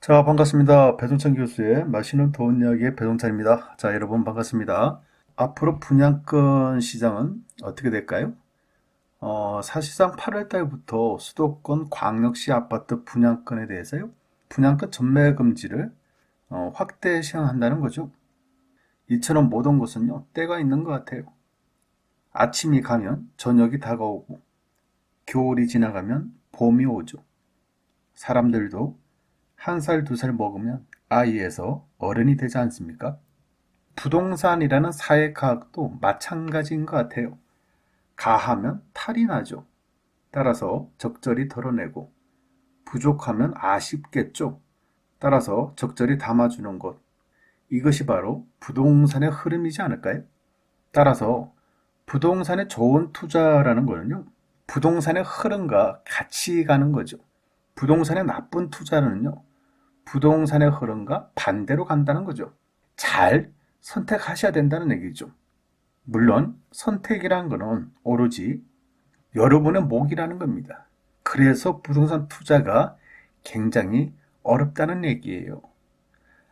자, 반갑습니다. 배동찬 교수의 맛있는 좋은 이야기의 배동찬입니다. 자, 여러분 반갑습니다. 앞으로 분양권 시장은 어떻게 될까요? 사실상 8월 달부터 수도권 광역시 아파트 분양권에 대해서요. 분양권 전매 금지를 확대 시행한다는 거죠. 이처럼 모든 것은요, 때가 있는 것 같아요. 아침이 가면 저녁이 다가오고, 겨울이 지나가면 봄이 오죠. 사람들도 1살, 2살 먹으면 아이에서 어른이 되지 않습니까? 부동산이라는 사회과학도 마찬가지인 것 같아요. 가하면 탈이 나죠. 따라서 적절히 덜어내고, 부족하면 아쉽겠죠. 따라서 적절히 담아주는 것. 이것이 바로 부동산의 흐름이지 않을까요? 따라서 부동산의 좋은 투자라는 거는요, 부동산의 흐름과 같이 가는 거죠. 부동산의 나쁜 투자는요, 부동산의 흐름과 반대로 간다는 거죠. 잘 선택하셔야 된다는 얘기죠. 물론 선택이란 거는 오로지 여러분의 몫이라는 겁니다. 그래서 부동산 투자가 굉장히 어렵다는 얘기예요.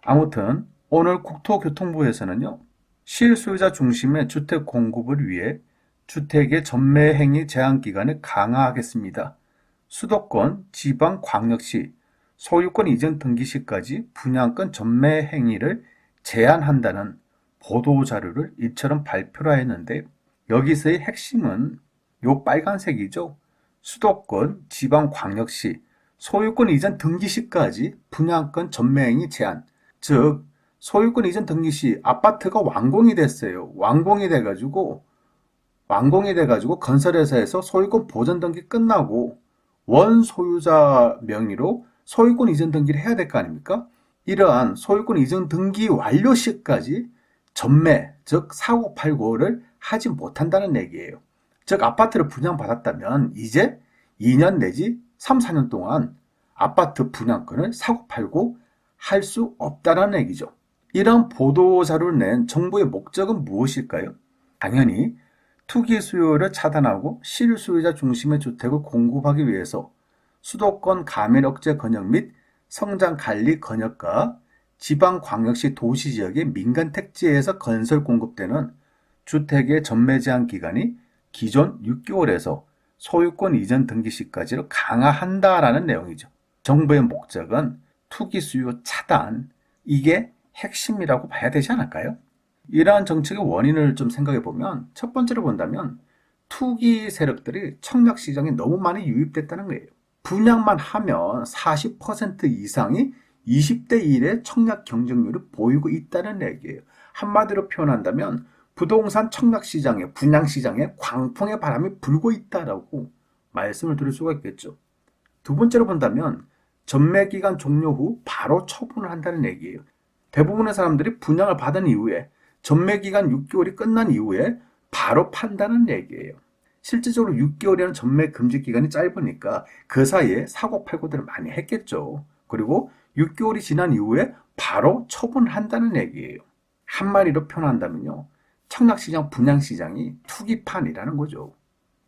아무튼 오늘 국토교통부에서는요, 실소유자 중심의 주택 공급을 위해 주택의 전매 행위 제한 기간을 강화하겠습니다. 수도권, 지방, 광역시, 소유권 이전 등기 시까지 분양권 전매 행위를 제한한다는 보도 자료를 이처럼 발표를 했는데, 여기서의 핵심은 요 빨간색이죠. 수도권, 지방, 광역시, 소유권 이전 등기 시까지 분양권 전매 행위 제한. 즉 소유권 이전 등기 시 아파트가 완공이 돼가지고 건설회사에서 소유권 보전 등기 끝나고 원소유자 명의로 소유권 이전 등기를 해야 될 거 아닙니까? 이러한 소유권 이전 등기 완료 시까지 전매, 즉 사고팔고를 하지 못한다는 얘기예요. 즉 아파트를 분양받았다면 이제 2년 내지 3, 4년 동안 아파트 분양권을 사고팔고 할 수 없다는 얘기죠. 이런 보도자료를 낸 정부의 목적은 무엇일까요? 당연히 투기 수요를 차단하고 실소유자 중심의 주택을 공급하기 위해서 수도권 가밀 억제 권역 및 성장 관리 권역과 지방 광역시 도시 지역의 민간 택지에서 건설 공급되는 주택의 전매 제한 기간이 기존 6개월에서 소유권 이전 등기 시까지로 강화한다라는 내용이죠. 정부의 목적은 투기 수요 차단, 이게 핵심이라고 봐야 되지 않을까요? 이러한 정책의 원인을 좀 생각해 보면 첫 번째로 본다면 투기 세력들이 청약 시장에 너무 많이 유입됐다는 거예요. 분양만 하면 40% 이상이 20대 1의 청약 경쟁률을 보이고 있다는 얘기예요. 한마디로 표현한다면 부동산 청약 시장에, 분양 시장에 광풍의 바람이 불고 있다라고 말씀을 드릴 수가 있겠죠. 두 번째로 본다면 전매 기간 종료 후 바로 처분을 한다는 얘기예요. 대부분의 사람들이 분양을 받은 이후에 전매 기간 6개월이 끝난 이후에 바로 판다는 얘기예요. 실질적으로 6개월이라는 전매 금지 기간이 짧으니까 그 사이에 사고팔고들을 많이 했겠죠. 그리고 6개월이 지난 이후에 바로 처분한다는 얘기예요. 한마디로 표현한다면요, 청약시장, 분양시장이 투기판이라는 거죠.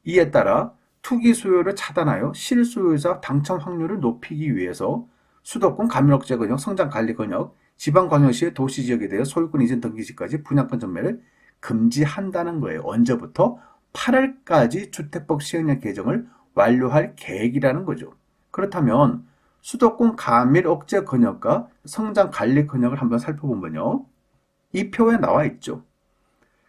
이에 따라 투기 수요를 차단하여 실소유자 당첨 확률을 높이기 위해서 수도권 가밀억제 권역, 성장 관리 권역, 지방광역시의 도시지역에 대해 소유권 이전 등기시까지 분양권 전매를 금지한다는 거예요. 언제부터? 8월까지 주택법 시행령 개정을 완료할 계획이라는 거죠. 그렇다면 수도권 가밀 억제 권역과 성장 관리 권역을 한번 살펴보면요, 이 표에 나와 있죠.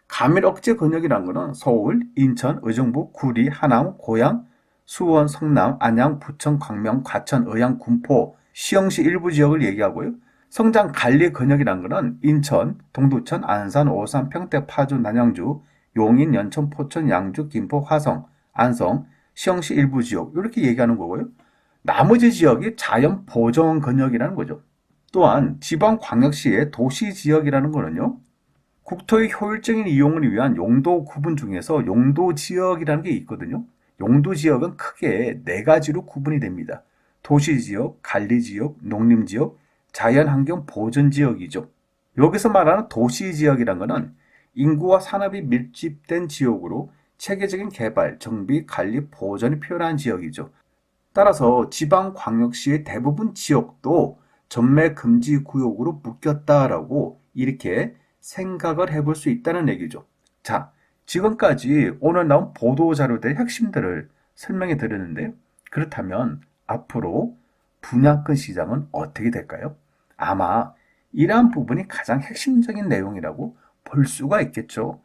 가밀 억제 권역이란 거는 서울, 인천, 의정부, 구리, 하남, 고양, 수원, 성남, 안양, 부천, 광명, 과천, 의양, 군포, 시흥시 일부 지역을 얘기하고요. 성장 관리 권역이란 거는 인천, 동두천, 안산, 오산, 평택, 파주, 남양주, 용인, 연천, 포천, 양주, 김포, 화성, 안성, 시흥시 일부 지역 이렇게 얘기하는 거고요. 나머지 지역이 자연 보전 권역이라는 거죠. 또한 지방광역시의 도시지역이라는 거는요, 국토의 효율적인 이용을 위한 용도 구분 중에서 용도지역이라는 게 있거든요. 용도지역은 크게 네 가지로 구분이 됩니다. 도시지역, 관리지역, 농림지역, 자연환경 보전지역이죠. 여기서 말하는 도시지역이란 것은 인구와 산업이 밀집된 지역으로 체계적인 개발, 정비, 관리, 보전이 필요한 지역이죠. 따라서 지방광역시의 대부분 지역도 전매 금지 구역으로 묶였다라고 이렇게 생각을 해볼 수 있다는 얘기죠. 자, 지금까지 오늘 나온 보도 자료들의 핵심들을 설명해 드렸는데요. 그렇다면 앞으로 분양권 시장은 어떻게 될까요? 아마 이러한 부분이 가장 핵심적인 내용이라고 볼 수가 있겠죠.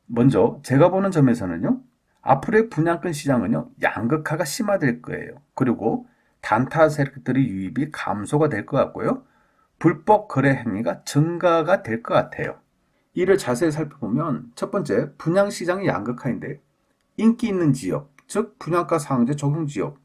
먼저 제가 보는 점에서는요. 앞으로의 분양권 시장은요. 양극화가 심화될 거예요. 그리고 단타 세력들의 유입이 감소가 될 것 같고요. 불법 거래 행위가 증가가 될 것 같아요. 이를 자세히 살펴보면 첫 번째, 분양시장의 양극화인데 인기 있는 지역, 즉 분양가 상한제 적용 지역.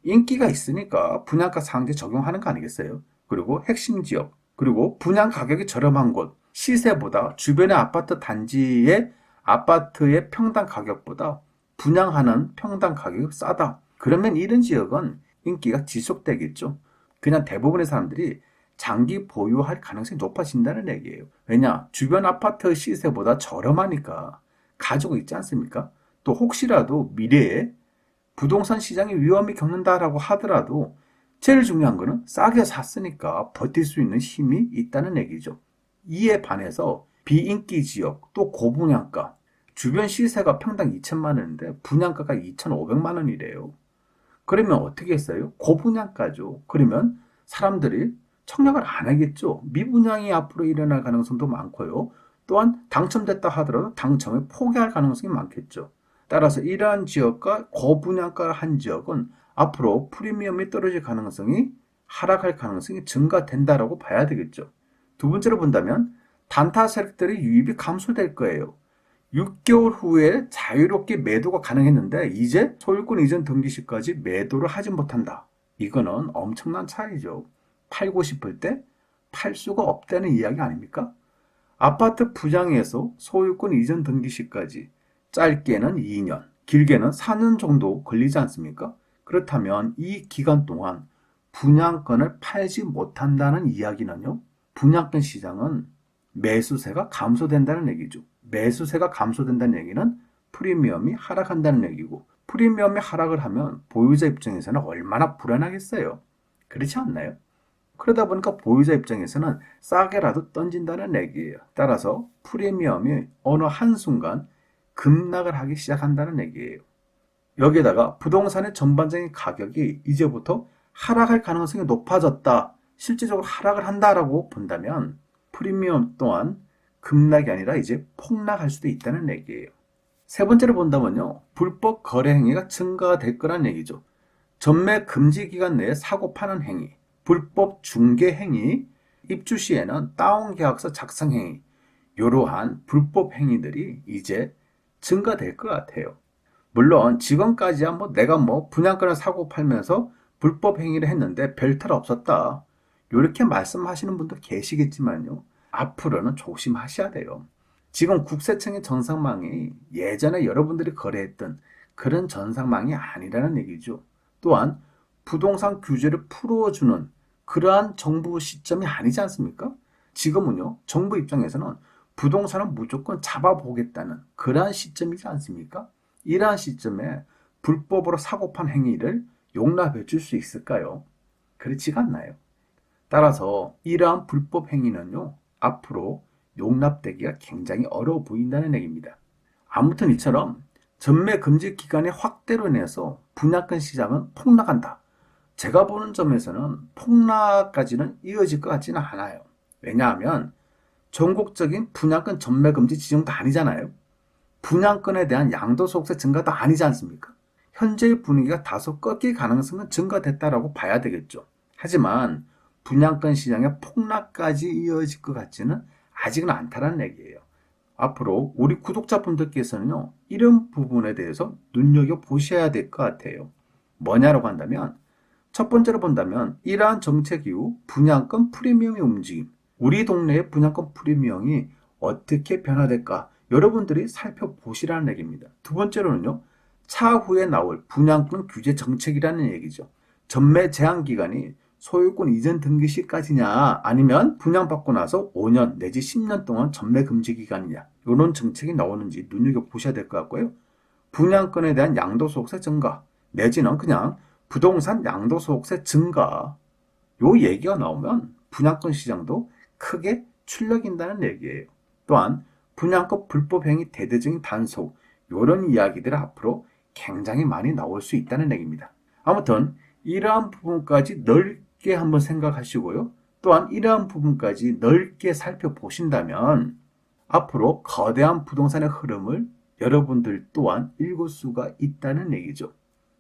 인기가 있으니까 분양가 상한제 적용하는 거 아니겠어요? 그리고 핵심 지역, 그리고 분양 가격이 저렴한 곳, 시세보다 주변의 아파트 단지의 아파트의 평당 가격보다 분양하는 평당 가격이 싸다. 그러면 이런 지역은 인기가 지속되겠죠. 그냥 대부분의 사람들이 장기 보유할 가능성이 높아진다는 얘기예요. 왜냐? 주변 아파트 시세보다 저렴하니까 가지고 있지 않습니까? 또 혹시라도 미래에 부동산 시장이 위험이 겪는다라고 하더라도 제일 중요한 거는 싸게 샀으니까 버틸 수 있는 힘이 있다는 얘기죠. 이에 반해서 비인기 지역, 또 고분양가, 주변 시세가 평당 2천만 원인데 분양가가 2,500만 원이래요. 그러면 어떻게 했어요? 고분양가죠. 그러면 사람들이 청약을 안 하겠죠. 미분양이 앞으로 일어날 가능성도 많고요. 또한 당첨됐다 하더라도 당첨을 포기할 가능성이 많겠죠. 따라서 이러한 지역과 고분양가를 한 지역은 앞으로 프리미엄이 떨어질 가능성이 하락할 가능성이 증가된다라고 봐야 되겠죠. 두 번째로 본다면 단타 세력들의 유입이 감소될 거예요. 6개월 후에 자유롭게 매도가 가능했는데 이제 소유권 이전 등기 시까지 매도를 하지 못한다. 이거는 엄청난 차이죠. 팔고 싶을 때 팔 수가 없다는 이야기 아닙니까? 아파트 분양에서 소유권 이전 등기 시까지 짧게는 2년, 길게는 4년 정도 걸리지 않습니까? 그렇다면 이 기간 동안 분양권을 팔지 못한다는 이야기는요. 분양권 시장은 매수세가 감소된다는 얘기죠. 매수세가 감소된다는 얘기는 프리미엄이 하락한다는 얘기고, 프리미엄이 하락을 하면 보유자 입장에서는 얼마나 불안하겠어요. 그렇지 않나요? 그러다 보니까 보유자 입장에서는 싸게라도 던진다는 얘기예요. 따라서 프리미엄이 어느 한순간 급락을 하기 시작한다는 얘기예요. 여기에다가 부동산의 전반적인 가격이 이제부터 하락할 가능성이 높아졌다. 실질적으로 하락을 한다라고 본다면 프리미엄 또한 급락이 아니라 이제 폭락할 수도 있다는 얘기예요. 세 번째로 본다면요. 불법 거래 행위가 증가될 거란 얘기죠. 전매 금지 기간 내에 사고 파는 행위, 불법 중개 행위, 입주 시에는 다운 계약서 작성 행위, 이러한 불법 행위들이 이제 증가될 것 같아요. 물론 지금까지야 내가 분양권을 사고 팔면서 불법 행위를 했는데 별탈 없었다. 이렇게 말씀하시는 분도 계시겠지만요. 앞으로는 조심하셔야 돼요. 지금 국세청의 전산망이 예전에 여러분들이 거래했던 그런 전산망이 아니라는 얘기죠. 또한 부동산 규제를 풀어주는 그러한 정부 시점이 아니지 않습니까? 지금은요. 정부 입장에서는 부동산을 무조건 잡아보겠다는 그러한 시점이지 않습니까? 이러한 시점에 불법으로 사고판 행위를 용납해 줄 수 있을까요? 그렇지가 않나요? 따라서 이러한 불법 행위는요. 앞으로 용납되기가 굉장히 어려워 보인다는 얘기입니다. 아무튼 이처럼 전매 금지 기간의 확대로 인해서 분양권 시장은 폭락한다. 제가 보는 점에서는 폭락까지는 이어질 것 같지는 않아요. 왜냐하면 전국적인 분양권 전매 금지 지정도 아니잖아요. 분양권에 대한 양도소득세 증가도 아니지 않습니까? 현재의 분위기가 다소 꺾일 가능성은 증가됐다라고 봐야 되겠죠. 하지만 분양권 시장의 폭락까지 이어질 것 같지는 아직은 않다는 얘기예요. 앞으로 우리 구독자분들께서는요, 이런 부분에 대해서 눈여겨보셔야 될 것 같아요. 뭐냐라고 한다면, 첫 번째로 본다면, 이러한 정책 이후 분양권 프리미엄의 움직임, 우리 동네의 분양권 프리미엄이 어떻게 변화될까, 여러분들이 살펴보시라는 얘기입니다. 두 번째로는요, 차후에 나올 분양권 규제 정책이라는 얘기죠. 전매 제한 기간이 소유권 이전 등기 시까지냐 아니면 분양받고 나서 5년 내지 10년 동안 전매 금지 기간이냐 이런 정책이 나오는지 눈여겨보셔야 될 것 같고요. 분양권에 대한 양도소득세 증가 내지는 그냥 부동산 양도소득세 증가 요 얘기가 나오면 분양권 시장도 크게 출렁인다는 얘기예요. 또한 분양권 불법 행위 대대적인 단속 이런 이야기들 앞으로 굉장히 많이 나올 수 있다는 얘기입니다. 아무튼 이러한 부분까지 넓게 한번 생각하시고요. 또한 이러한 부분까지 넓게 살펴보신다면 앞으로 거대한 부동산의 흐름을 여러분들 또한 읽을 수가 있다는 얘기죠.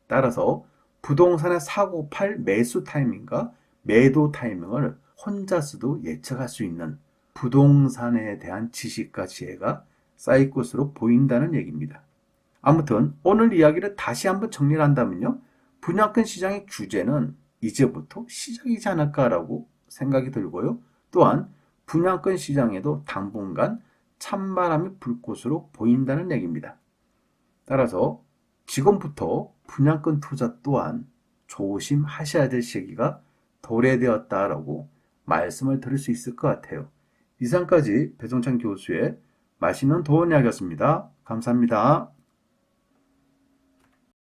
따라서 부동산의 사고 팔 매수 타이밍과 매도 타이밍을 혼자서도 예측할 수 있는 부동산에 대한 지식과 지혜가 쌓일 것으로 보인다는 얘기입니다. 아무튼 오늘 이야기를 다시 한번 정리를 한다면요. 분양권 시장의 규제는 이제부터 시작이지 않을까라고 생각이 들고요. 또한 분양권 시장에도 당분간 찬바람이 불 것으로 보인다는 얘기입니다. 따라서 지금부터 분양권 투자 또한 조심하셔야 될 시기가 도래되었다라고 말씀을 드릴 수 있을 것 같아요. 이상까지 배종찬 교수의 맛있는 도움 이야기였습니다. 감사합니다.